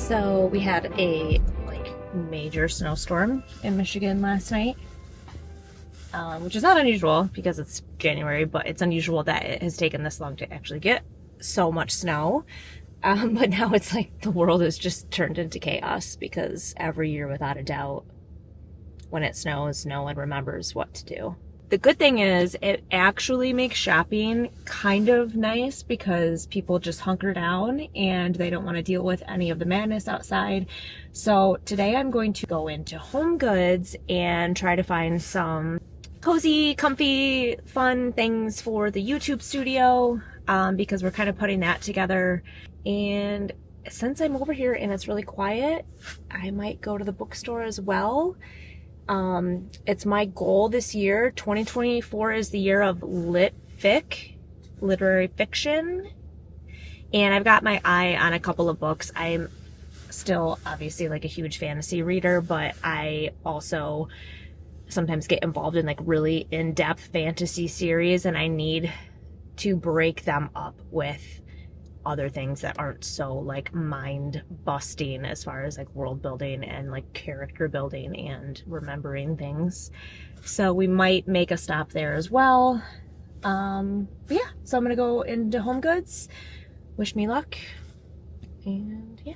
So we had a major snowstorm in Michigan last night, which is not unusual because it's January, but it's unusual that it has taken this long to actually get so much snow. But now it's like the world has just turned into chaos because every year, without a doubt, when it snows, no one remembers what to do. The good thing is it actually makes shopping kind of nice because people just hunker down and they don't want to deal with any of the madness outside. So today I'm going to go into Home Goods and try to find some cozy, comfy, fun things for the YouTube studio because we're kind of putting that together. And since I'm over here and it's really quiet, I might go to the bookstore as well. It's my goal this year. 2024 is the year of literary fiction. And I've got my eye on a couple of books. I'm still obviously like a huge fantasy reader, but I also sometimes get involved in like really in-depth fantasy series, and I need to break them up with other things that aren't so like mind busting as far as like world building and like character building and remembering things. So we might make a stop there as well. But yeah, so I'm gonna go into Home Goods. Wish me luck. And yeah.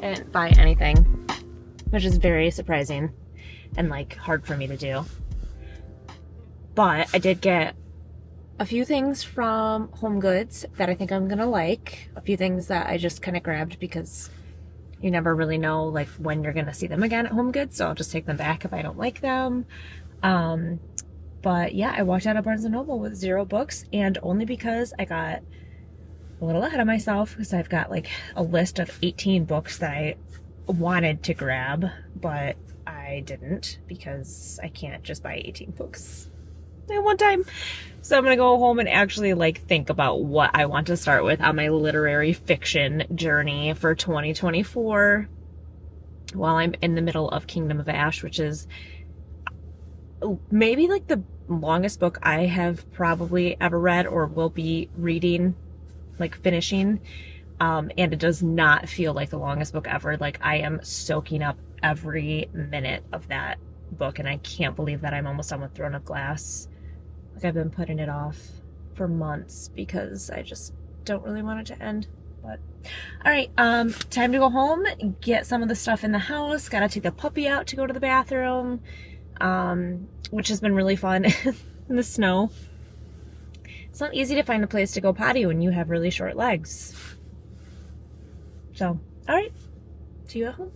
I didn't buy anything, which is very surprising and like hard for me to do. But I did get a few things from Home Goods that I think I'm gonna like. A few things that I just kind of grabbed because you never really know like when you're gonna see them again at Home Goods, so I'll just take them back if I don't like them. But yeah, I walked out of Barnes & Noble with 0 books, and only because I got a little ahead of myself because I've got like a list of 18 books that I wanted to grab, but I didn't because I can't just buy 18 books at one time. So I'm gonna go home and actually like think about what I want to start with on my literary fiction journey for 2024 while I'm in the middle of Kingdom of Ash, which is maybe like the longest book I have probably ever read or will be reading, like finishing. And it does not feel like the longest book ever. Like I am soaking up every minute of that book, and I can't believe that I'm almost done with Throne of Glass. Like I've been putting it off for months because I just don't really want it to end. But all right, time to go home, get some of the stuff in the house. Gotta take the puppy out to go to the bathroom, which has been really fun in the snow. It's not easy to find a place to go potty when you have really short legs. So, all right, to you at home.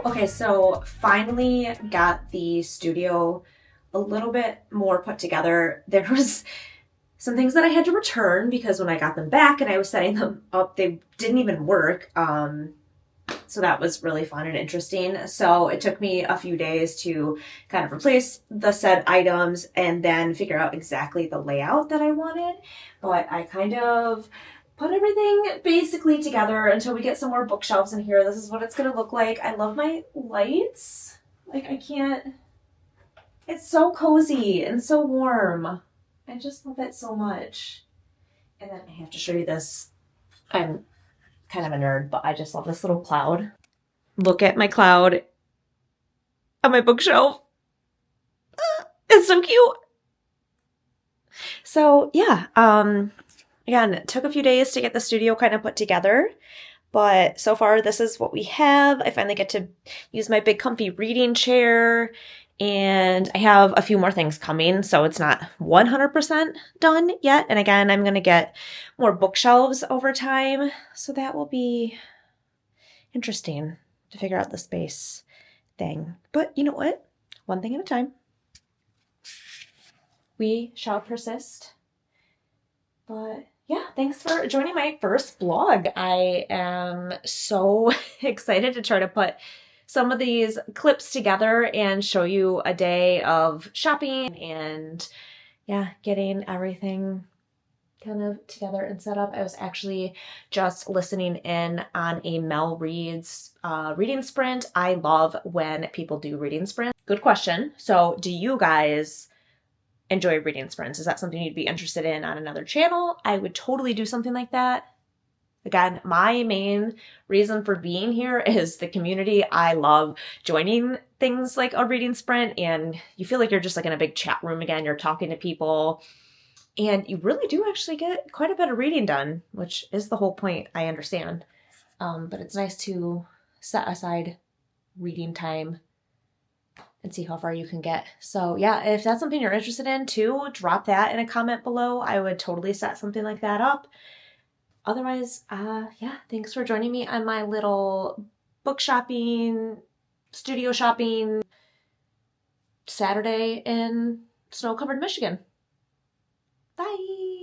Okay, so finally got the studio a little bit more put together. There was some things that I had to return because when I got them back and I was setting them up, they didn't even work. So that was really fun and interesting. So it took me a few days to kind of replace the said items and then figure out exactly the layout that I wanted. But I kind of put everything basically together until we get some more bookshelves in here. This is what it's going to look like. I love my lights. Like, I can't... It's so cozy and so warm. I just love it so much. And then I have to show you this. I'm kind of a nerd, but I just love this little cloud. Look at my cloud on my bookshelf. It's so cute. So yeah, again, it took a few days to get the studio kind of put together, but so far this is what we have. I finally get to use my big comfy reading chair, and I have a few more things coming, so it's not 100% done yet. And again, I'm going to get more bookshelves over time, so that will be interesting to figure out the space thing. But you know what? One thing at a time. We shall persist. But yeah, thanks for joining my first vlog. I am so excited to try to put some of these clips together and show you a day of shopping and yeah, getting everything kind of together and set up. I was actually just listening in on a Mel Reed's reading sprint. I love when people do reading sprints. Good question. So do you guys enjoy reading sprints? Is that something you'd be interested in on another channel? I would totally do something like that. Again, my main reason for being here is the community. I love joining things like a reading sprint, and you feel like you're just like in a big chat room again. You're talking to people, and you really do actually get quite a bit of reading done, which is the whole point, I understand. But it's nice to set aside reading time and see how far you can get. So yeah, if that's something you're interested in too, drop that in a comment below. I would totally set something like that up. Otherwise, yeah, thanks for joining me on my little book shopping, studio shopping Saturday in snow-covered Michigan.